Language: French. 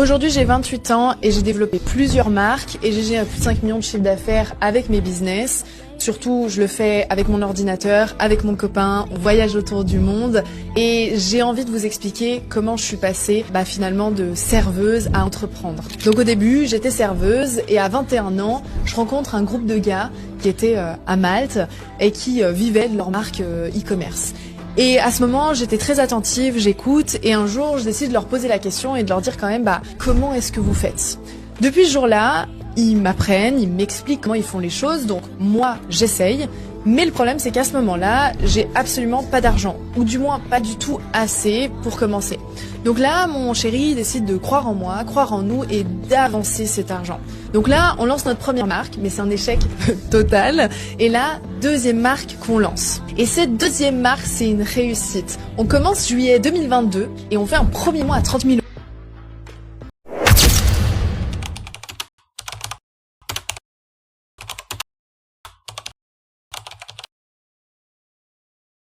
Aujourd'hui, j'ai 28 ans et j'ai développé plusieurs marques et j'ai géré plus de 5 millions de chiffres d'affaires avec mes business. Surtout, je le fais avec mon ordinateur, avec mon copain, on voyage autour du monde et j'ai envie de vous expliquer comment je suis passée finalement de serveuse à entreprendre. Donc au début, j'étais serveuse et à 21 ans, je rencontre un groupe de gars qui étaient à Malte et qui vivaient de leur marque e-commerce. Et à ce moment, j'étais très attentive, j'écoute et un jour, je décide de leur poser la question et de leur dire quand même comment est-ce que vous faites ? Depuis ce jour-là, ils m'apprennent, ils m'expliquent comment ils font les choses, donc moi j'essaye, mais le problème c'est qu'à ce moment-là, j'ai absolument pas d'argent, ou du moins pas du tout assez pour commencer. Donc là, mon chéri décide de croire en moi, croire en nous et d'avancer cet argent. Donc là, on lance notre première marque, mais c'est un échec total, et là, deuxième marque qu'on lance. Et cette deuxième marque, c'est une réussite. On commence juillet 2022 et on fait un premier mois à 30 000 €.